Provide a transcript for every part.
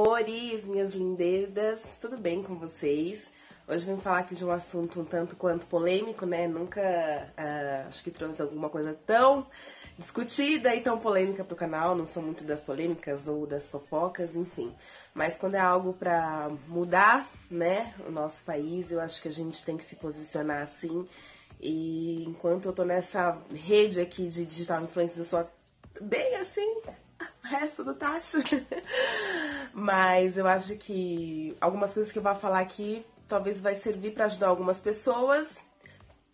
amores, minhas lindezas, tudo bem com vocês? Hoje vim falar aqui de um assunto um tanto quanto polêmico, né? Nunca acho que trouxe alguma coisa tão discutida e tão polêmica pro canal. Não sou muito das polêmicas ou das fofocas, enfim. Mas quando é algo pra mudar, né, o nosso país, eu acho que a gente tem que se posicionar assim. E enquanto eu tô nessa rede aqui de digital influencer, eu sou bem assim, o resto do tacho. Mas eu acho que algumas coisas que eu vou falar aqui talvez vai servir para ajudar algumas pessoas.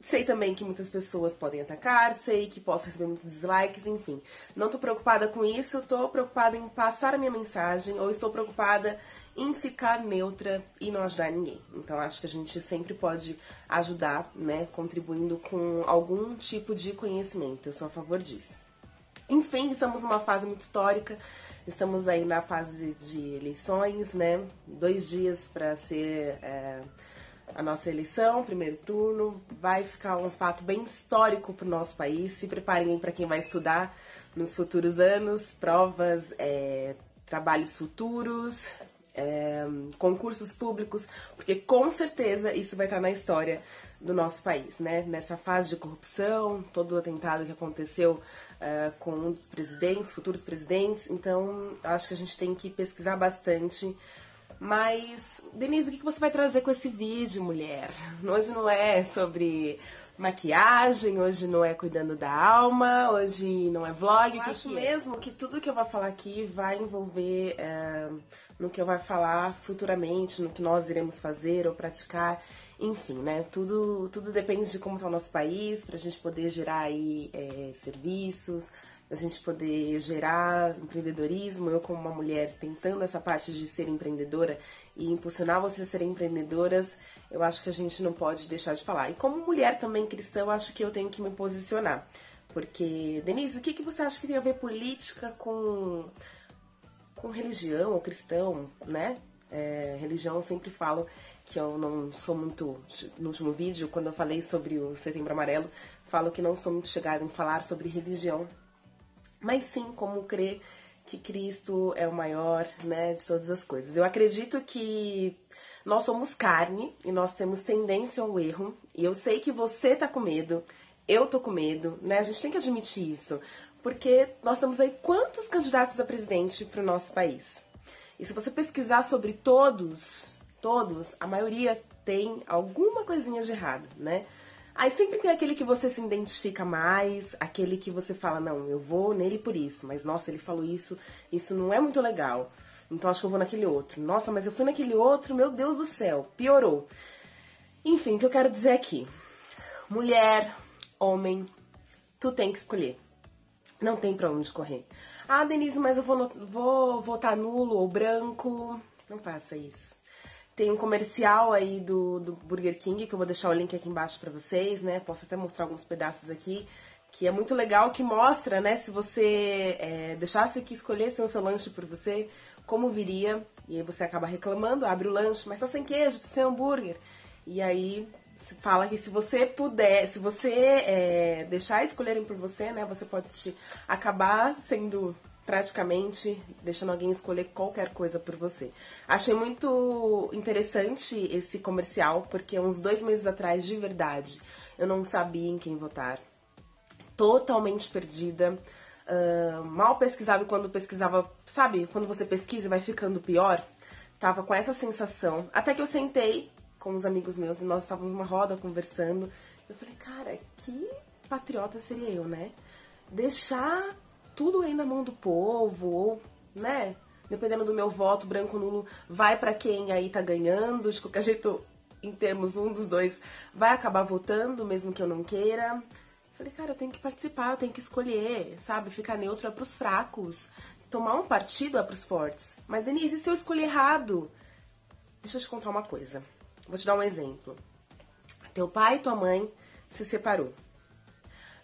Sei também que muitas pessoas podem atacar, sei que posso receber muitos dislikes, enfim. Não tô preocupada com isso, tô preocupada em passar a minha mensagem ou estou preocupada em ficar neutra e não ajudar ninguém. Então acho que a gente sempre pode ajudar, né, contribuindo com algum tipo de conhecimento. Eu sou a favor disso. Enfim, estamos numa fase muito histórica, estamos aí na fase de eleições, né? 2 dias para ser a nossa eleição, primeiro turno. Vai ficar um fato bem histórico para o nosso país. Se preparem para quem vai estudar nos futuros anos, provas, trabalhos futuros, concursos públicos, porque com certeza isso vai estar na história do nosso país, né? Nessa fase de corrupção, todo o atentado que aconteceu com um dos presidentes, futuros presidentes. Então, acho que a gente tem que pesquisar bastante. Mas, Denise, o que você vai trazer com esse vídeo, mulher? Hoje não é sobre maquiagem, hoje não é cuidando da alma, hoje não é vlog. Eu acho mesmo que tudo que eu vou falar aqui vai envolver no que eu vou falar futuramente, no que nós iremos fazer ou praticar. Enfim, né? Tudo depende de como está o nosso país, para a gente poder gerar aí serviços, a gente poder gerar empreendedorismo. Eu, como uma mulher, tentando essa parte de ser empreendedora e impulsionar vocês a serem empreendedoras, eu acho que a gente não pode deixar de falar. E como mulher também cristã, eu acho que eu tenho que me posicionar. Porque, Denise, o que você acha que tem a ver política com religião ou cristão, né? Religião, eu sempre falo que eu não sou muito, no último vídeo, quando eu falei sobre o Setembro Amarelo, falo que não sou muito chegada em falar sobre religião, mas sim como crer que Cristo é o maior, né, de todas as coisas. Eu acredito que nós somos carne e nós temos tendência ao erro, e eu sei que você tá com medo, eu tô com medo, né, a gente tem que admitir isso, porque nós temos aí quantos candidatos a presidente pro nosso país? E se você pesquisar sobre todos, a maioria tem alguma coisinha de errado, né? Aí sempre tem aquele que você se identifica mais, aquele que você fala, não, eu vou nele por isso, mas nossa, ele falou isso não é muito legal, então acho que eu vou naquele outro. Nossa, mas eu fui naquele outro, meu Deus do céu, piorou. Enfim, o que eu quero dizer aqui, mulher, homem, tu tem que escolher. Não tem pra onde correr. Ah, Denise, mas eu vou votar nulo ou branco. Não faça isso. Tem um comercial aí do Burger King, que eu vou deixar o link aqui embaixo pra vocês, né? Posso até mostrar alguns pedaços aqui, que é muito legal, que mostra, né? Se você deixasse aqui escolhesse o seu lanche por você, como viria. E aí você acaba reclamando, abre o lanche, mas tá sem queijo, tá sem hambúrguer. E aí fala que se você puder, se você deixar escolherem por você, né, você pode acabar sendo praticamente deixando alguém escolher qualquer coisa por você. Achei muito interessante esse comercial, porque uns 2 meses atrás, de verdade, eu não sabia em quem votar. Totalmente perdida. Mal pesquisava, e quando pesquisava, sabe, quando você pesquisa e vai ficando pior, tava com essa sensação. Até que eu sentei com uns amigos meus, e nós estávamos numa roda conversando. Eu falei, cara, que patriota seria eu, né? Deixar tudo aí na mão do povo, ou, né? Dependendo do meu voto, branco nulo vai pra quem aí tá ganhando. De qualquer jeito, em termos, um dos dois vai acabar votando, mesmo que eu não queira. Eu falei, cara, eu tenho que participar, eu tenho que escolher, sabe? Ficar neutro é pros fracos. Tomar um partido é pros fortes. Mas, Denise, e se eu escolher errado? Deixa eu te contar uma coisa. Vou te dar um exemplo. Teu pai e tua mãe se separou.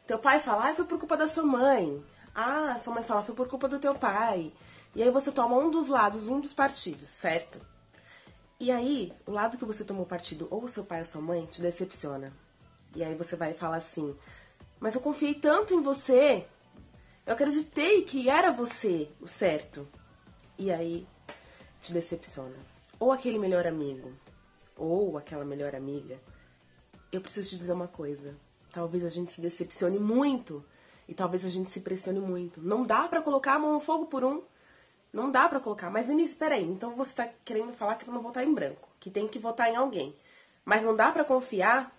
Teu pai fala, foi por culpa da sua mãe. Ah, sua mãe fala, foi por culpa do teu pai. E aí você toma um dos lados, um dos partidos, certo? E aí, o lado que você tomou partido, ou o seu pai ou sua mãe, te decepciona. E aí você vai falar assim, mas eu confiei tanto em você, eu acreditei que era você o certo. E aí te decepciona, ou aquele melhor amigo, ou aquela melhor amiga, eu preciso te dizer uma coisa. Talvez a gente se decepcione muito e talvez a gente se pressione muito. Não dá pra colocar a mão no fogo por um. Não dá pra colocar. Mas, Denise, espera aí. Então você tá querendo falar que eu não votar em branco, que tem que votar em alguém. Mas não dá pra confiar?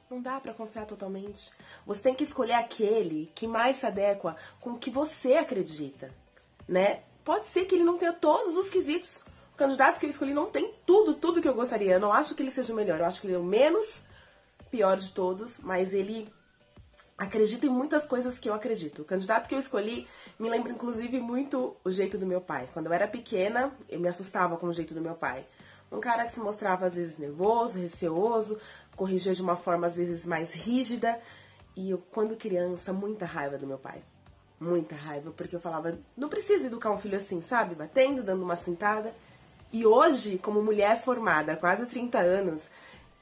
Não dá pra confiar totalmente. Você tem que escolher aquele que mais se adequa com o que você acredita, né? Pode ser que ele não tenha todos os quesitos. O candidato que eu escolhi não tem tudo que eu gostaria. Eu não acho que ele seja o melhor. Eu acho que ele é o menos pior de todos, mas ele acredita em muitas coisas que eu acredito. O candidato que eu escolhi me lembra, inclusive, muito o jeito do meu pai. Quando eu era pequena, eu me assustava com o jeito do meu pai. Um cara que se mostrava, às vezes, nervoso, receoso, corrigia de uma forma, às vezes, mais rígida. E eu, quando criança, muita raiva do meu pai. Muita raiva, porque eu falava, não precisa educar um filho assim, sabe? Batendo, dando uma cintada. E hoje, como mulher formada há quase 30 anos,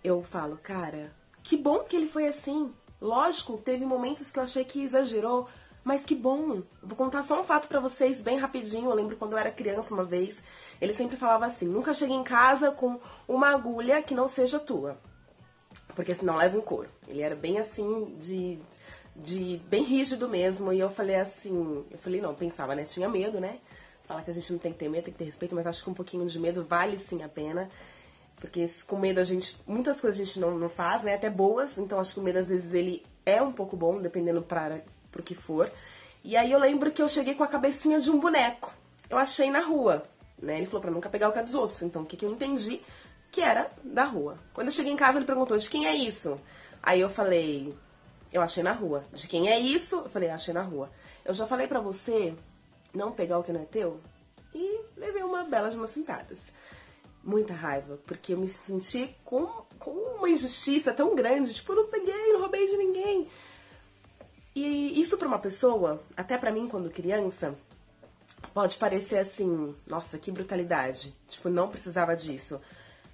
eu falo, cara, que bom que ele foi assim. Lógico, teve momentos que eu achei que exagerou, mas que bom. Eu vou contar só um fato pra vocês, bem rapidinho. Eu lembro quando eu era criança uma vez, ele sempre falava assim, nunca chegue em casa com uma agulha que não seja tua, porque senão leva um couro. Ele era bem assim, bem rígido mesmo, e eu falei assim, não, pensava, né, tinha medo, né? Falar que a gente não tem que ter medo, tem que ter respeito, mas acho que um pouquinho de medo vale sim a pena. Porque com medo muitas coisas a gente não faz, né? Até boas. Então acho que o medo às vezes ele é um pouco bom, dependendo pro que for. E aí eu lembro que eu cheguei com a cabecinha de um boneco. Eu achei na rua, né? Ele falou pra nunca pegar o que é dos outros. Então o que eu entendi? Que era da rua. Quando eu cheguei em casa ele perguntou, de quem é isso? Aí eu falei, eu achei na rua. De quem é isso? Eu falei, achei na rua. Eu já falei pra você não pegar o que não é teu? E levei uma bela de umas cintadas. Muita raiva, porque eu me senti com uma injustiça tão grande, tipo, eu não peguei, não roubei de ninguém. E isso pra uma pessoa, até pra mim quando criança, pode parecer assim, nossa, que brutalidade, tipo, não precisava disso.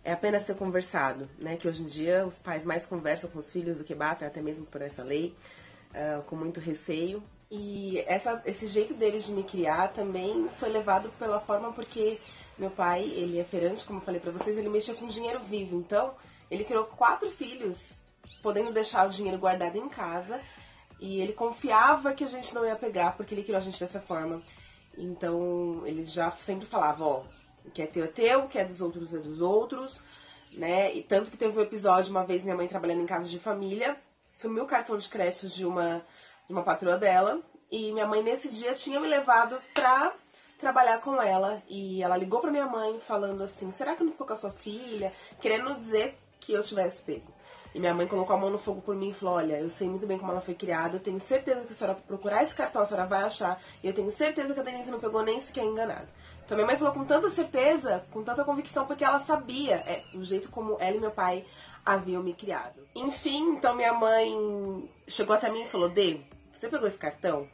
É apenas ter conversado, né, que hoje em dia os pais mais conversam com os filhos do que batem, até mesmo por essa lei, com muito receio. E esse jeito deles de me criar também foi levado pela forma porque meu pai, ele é feirante, como eu falei pra vocês, ele mexia com dinheiro vivo. Então, ele criou 4 filhos, podendo deixar o dinheiro guardado em casa. E ele confiava que a gente não ia pegar, porque ele criou a gente dessa forma. Então, ele já sempre falava, ó, o que é teu é teu, o que é dos outros, né? E tanto que teve um episódio, uma vez, minha mãe trabalhando em casa de família, sumiu o cartão de crédito de uma patroa dela. E minha mãe, nesse dia, tinha me levado pra trabalhar com ela, e ela ligou pra minha mãe falando assim, será que não ficou com a sua filha? Querendo dizer que eu tivesse pego. E minha mãe colocou a mão no fogo por mim e falou, olha, eu sei muito bem como ela foi criada, eu tenho certeza que a senhora procurar esse cartão, a senhora vai achar, e eu tenho certeza que a Denise não pegou nem sequer enganada. Então minha mãe falou com tanta certeza, com tanta convicção, porque ela sabia o jeito como ela e meu pai haviam me criado. Enfim, então minha mãe chegou até mim e falou, Dê, você pegou esse cartão?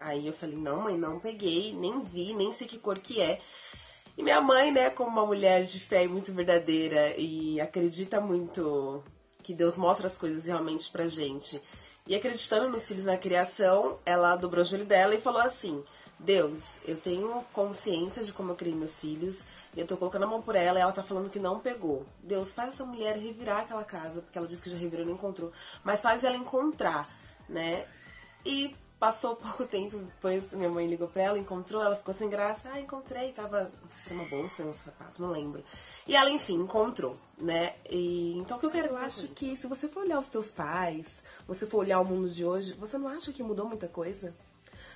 Aí eu falei, não mãe, não peguei, nem vi, nem sei que cor que é. E minha mãe, né, como uma mulher de fé muito verdadeira e acredita muito que Deus mostra as coisas realmente pra gente. E acreditando nos filhos na criação, ela dobrou o joelho dela e falou assim, Deus, eu tenho consciência de como eu criei meus filhos, e eu tô colocando a mão por ela e ela tá falando que não pegou. Deus, faz essa mulher revirar aquela casa, porque ela disse que já revirou e não encontrou, mas faz ela encontrar, né? E passou pouco tempo, depois minha mãe ligou pra ela, encontrou, ela ficou sem graça. Ah, encontrei, tava uma bolsa, um sapato, não lembro. E ela, enfim, encontrou, né? E, então o que eu quero, eu acho que se você for olhar os teus pais, você for olhar o mundo de hoje, você não acha que mudou muita coisa?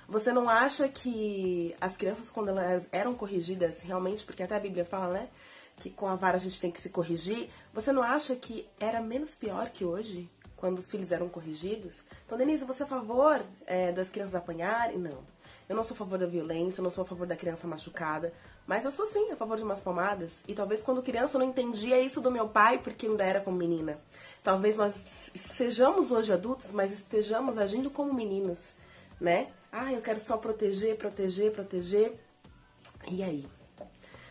Você não acha que as crianças, quando elas eram corrigidas, realmente, porque até a Bíblia fala, né? Que com a vara a gente tem que se corrigir. Você não acha que era menos pior que hoje? Quando os filhos eram corrigidos. Então, Denise, você é a favor das crianças apanharem? Não. Eu não sou a favor da violência, eu não sou a favor da criança machucada, mas eu sou sim a favor de umas palmadas. E talvez quando criança eu não entendia isso do meu pai, porque ainda era como menina. Talvez nós sejamos hoje adultos, mas estejamos agindo como meninos, né? Ah, eu quero só proteger. E aí?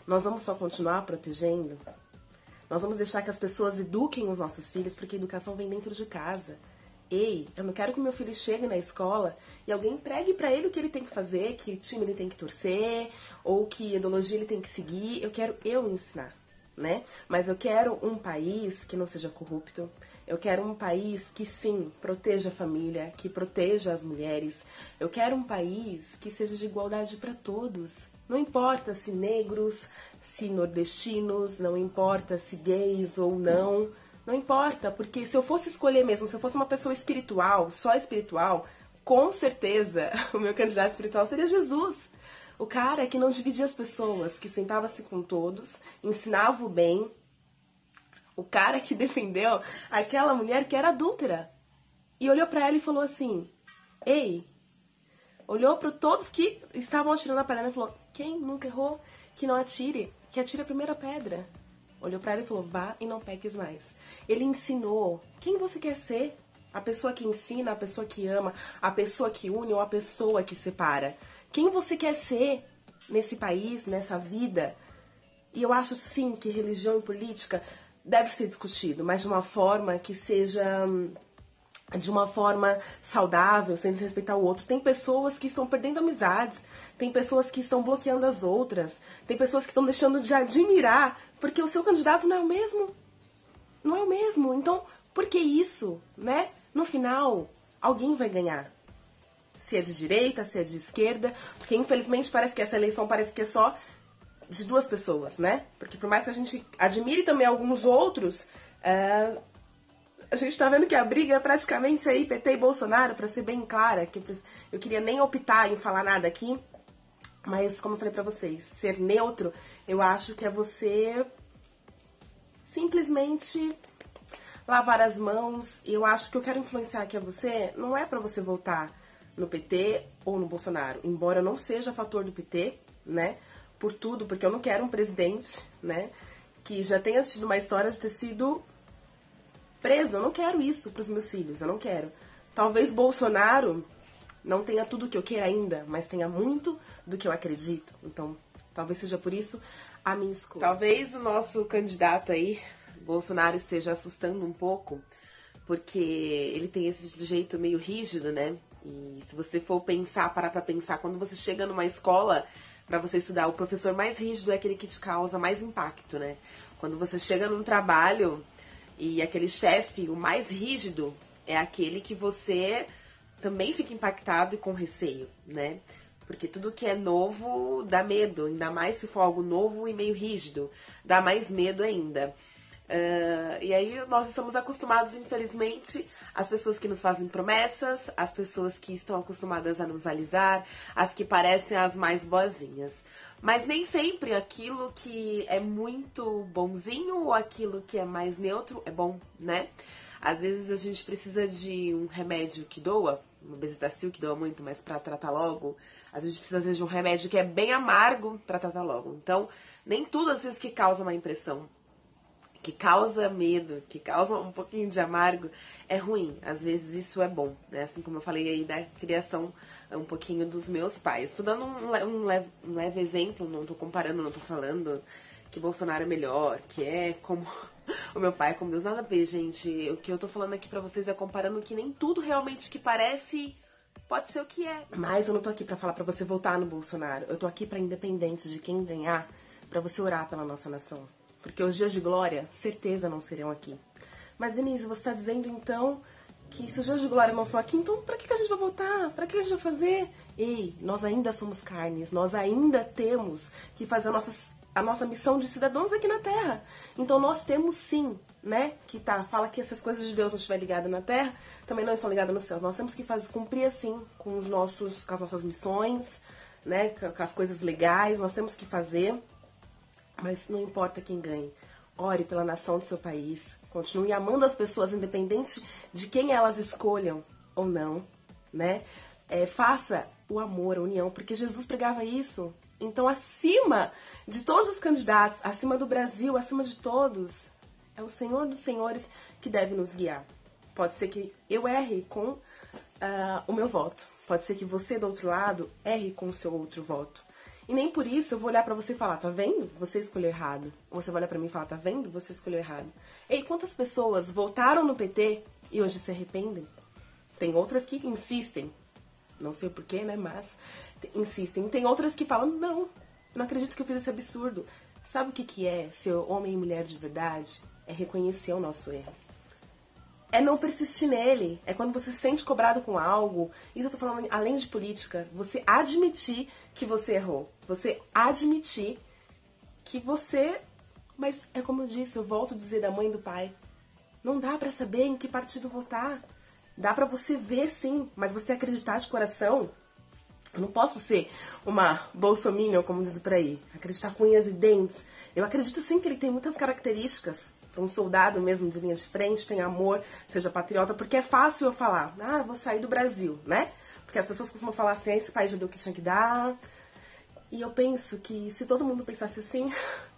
Nós vamos só continuar protegendo? Nós vamos deixar que as pessoas eduquem os nossos filhos, porque a educação vem dentro de casa. Ei, eu não quero que meu filho chegue na escola e alguém pregue pra ele o que ele tem que fazer, que time ele tem que torcer, ou que ideologia ele tem que seguir. Eu quero eu ensinar, né? Mas eu quero um país que não seja corrupto. Eu quero um país que, sim, proteja a família, que proteja as mulheres. Eu quero um país que seja de igualdade para todos. Não importa se negros, se nordestinos, não importa se gays ou não. Não importa, porque se eu fosse escolher mesmo, se eu fosse uma pessoa espiritual, só espiritual, com certeza o meu candidato espiritual seria Jesus. O cara que não dividia as pessoas, que sentava-se com todos, ensinava o bem. O cara que defendeu aquela mulher que era adúltera. E olhou pra ela e falou assim, ei, olhou para todos que estavam atirando a pedra e falou, quem nunca errou, que não atire, que atire a primeira pedra. Olhou pra ela e falou, vá e não peques mais. Ele ensinou quem você quer ser. A pessoa que ensina, a pessoa que ama, a pessoa que une ou a pessoa que separa. Quem você quer ser nesse país, nessa vida. E eu acho sim que religião e política deve ser discutido, mas de uma forma que seja de uma forma saudável, sem desrespeitar o outro. Tem pessoas que estão perdendo amizades, tem pessoas que estão bloqueando as outras, tem pessoas que estão deixando de admirar porque o seu candidato não é o mesmo. Não é o mesmo. Então, por que isso, né? No final, alguém vai ganhar. Se é de direita, se é de esquerda, porque infelizmente parece que essa eleição parece que é só de duas pessoas, né? Porque por mais que a gente admire também alguns outros, a gente tá vendo que a briga é praticamente aí PT e Bolsonaro, pra ser bem clara, que eu queria nem optar em falar nada aqui, mas como eu falei pra vocês, ser neutro, eu acho que é você simplesmente lavar as mãos. E eu acho que eu quero influenciar aqui a você, não é pra você votar no PT ou no Bolsonaro, embora eu não seja a favor do PT, né? Por tudo, porque eu não quero um presidente, né, que já tenha tido uma história de ter sido preso. Eu não quero isso pros meus filhos, eu não quero. Talvez Bolsonaro não tenha tudo que eu quero ainda, mas tenha muito do que eu acredito. Então, talvez seja por isso a minha escolha. Talvez o nosso candidato aí, Bolsonaro, esteja assustando um pouco, porque ele tem esse jeito meio rígido, né? E se você for pensar, parar pra pensar, quando você chega numa escola pra você estudar, o professor mais rígido é aquele que te causa mais impacto, né? Quando você chega num trabalho e aquele chefe, o mais rígido, é aquele que você também fica impactado e com receio, né? Porque tudo que é novo dá medo, ainda mais se for algo novo e meio rígido, dá mais medo ainda. E aí nós estamos acostumados, infelizmente, as pessoas que nos fazem promessas, as pessoas que estão acostumadas a nos alisar, as que parecem as mais boazinhas. Mas nem sempre aquilo que é muito bonzinho ou aquilo que é mais neutro é bom, né? Às vezes a gente precisa de um remédio que doa, uma Bezetacil que doa muito, mas pra tratar logo. Às vezes a gente precisa às vezes, de um remédio que é bem amargo pra tratar logo. Então, nem tudo às vezes que causa uma impressão, que causa medo, que causa um pouquinho de amargo, é ruim. Às vezes isso é bom, né? Assim como eu falei aí da criação um pouquinho dos meus pais. Tô dando um leve exemplo, não tô comparando, não tô falando que Bolsonaro é melhor, que é como o meu pai, como Deus. Nada a ver, gente. O que eu tô falando aqui pra vocês é comparando que nem tudo realmente que parece pode ser o que é. Mas eu não tô aqui pra falar pra você votar no Bolsonaro. Eu tô aqui pra, independente de quem ganhar, pra você orar pela nossa nação. Porque os dias de glória, certeza, não serão aqui. Mas, Denise, você tá dizendo, então, que se os dias de glória não são aqui, então pra que a gente vai votar? Pra que a gente vai fazer? Ei, nós ainda somos carnes, nós ainda temos que fazer a nossa missão de cidadãos aqui na Terra. Então nós temos sim, né, fala que essas coisas de Deus não estiver ligada na Terra, também não estão ligadas nos céus. Nós temos que cumprir assim com as nossas missões, né, com as coisas legais, nós temos que fazer. Mas não importa quem ganhe, ore pela nação do seu país, continue amando as pessoas, independente de quem elas escolham ou não, né? Faça o amor, a união, porque Jesus pregava isso. Então, acima de todos os candidatos, acima do Brasil, acima de todos, é o Senhor dos Senhores que deve nos guiar. Pode ser que eu erre com o meu voto, pode ser que você do outro lado erre com o seu outro voto. E nem por isso eu vou olhar pra você e falar, tá vendo? Você escolheu errado. Ou você vai olhar pra mim e falar, tá vendo? Você escolheu errado. Ei, quantas pessoas votaram no PT e hoje se arrependem? Tem outras que insistem, não sei o porquê, né, mas insistem. Tem outras que falam, não acredito que eu fiz esse absurdo. Sabe o que é ser homem e mulher de verdade? É reconhecer o nosso erro. É não persistir nele. É quando você se sente cobrado com algo. Isso eu tô falando além de política. Você admitir que você errou. Você admitir que você... Mas é como eu disse, eu volto a dizer da mãe e do pai. Não dá pra saber em que partido votar. Dá pra você ver sim, mas você acreditar de coração. Eu não posso ser uma bolsominion, como diz por aí. Acreditar com unhas e dentes. Eu acredito sim que ele tem muitas características. Um soldado mesmo de linha de frente, tem amor, seja patriota, porque é fácil eu falar, vou sair do Brasil, né? Porque as pessoas costumam falar assim, esse país já deu o que tinha que dar. E eu penso que se todo mundo pensasse assim,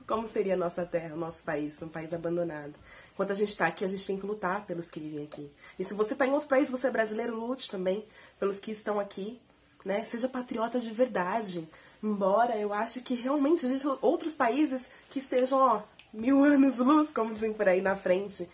como seria a nossa terra, o nosso país, um país abandonado? Enquanto a gente tá aqui, a gente tem que lutar pelos que vivem aqui. E se você tá em outro país, você é brasileiro, lute também pelos que estão aqui, né? Seja patriota de verdade. Embora eu acho que realmente existem outros países que estejam, 1000 anos luz, como dizem por aí na frente.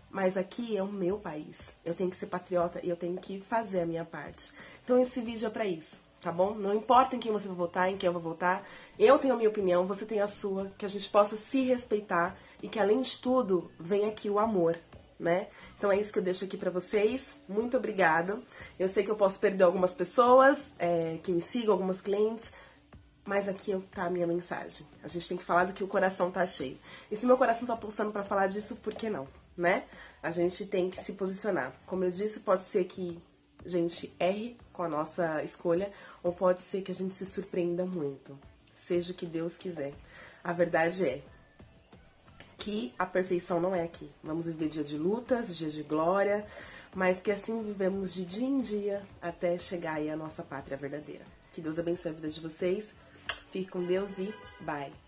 Mas aqui é o meu país. Eu tenho que ser patriota e eu tenho que fazer a minha parte. Então esse vídeo é pra isso, tá bom? Não importa em quem você vai votar, em quem eu vou votar. Eu tenho a minha opinião, você tem a sua. Que a gente possa se respeitar e que além de tudo, venha aqui o amor, né? Então é isso que eu deixo aqui pra vocês. Muito obrigada. Eu sei que eu posso perder algumas pessoas que me sigam, algumas clientes. Mas aqui tá a minha mensagem. A gente tem que falar do que o coração tá cheio. E se meu coração tá pulsando pra falar disso, por que não, né? A gente tem que se posicionar. Como eu disse, pode ser que a gente erre com a nossa escolha, ou pode ser que a gente se surpreenda muito. Seja o que Deus quiser. A verdade é que a perfeição não é aqui. Vamos viver dia de lutas, dia de glória, mas que assim vivemos de dia em dia até chegar aí à nossa pátria verdadeira. Que Deus abençoe a vida de vocês. Fique com Deus e bye!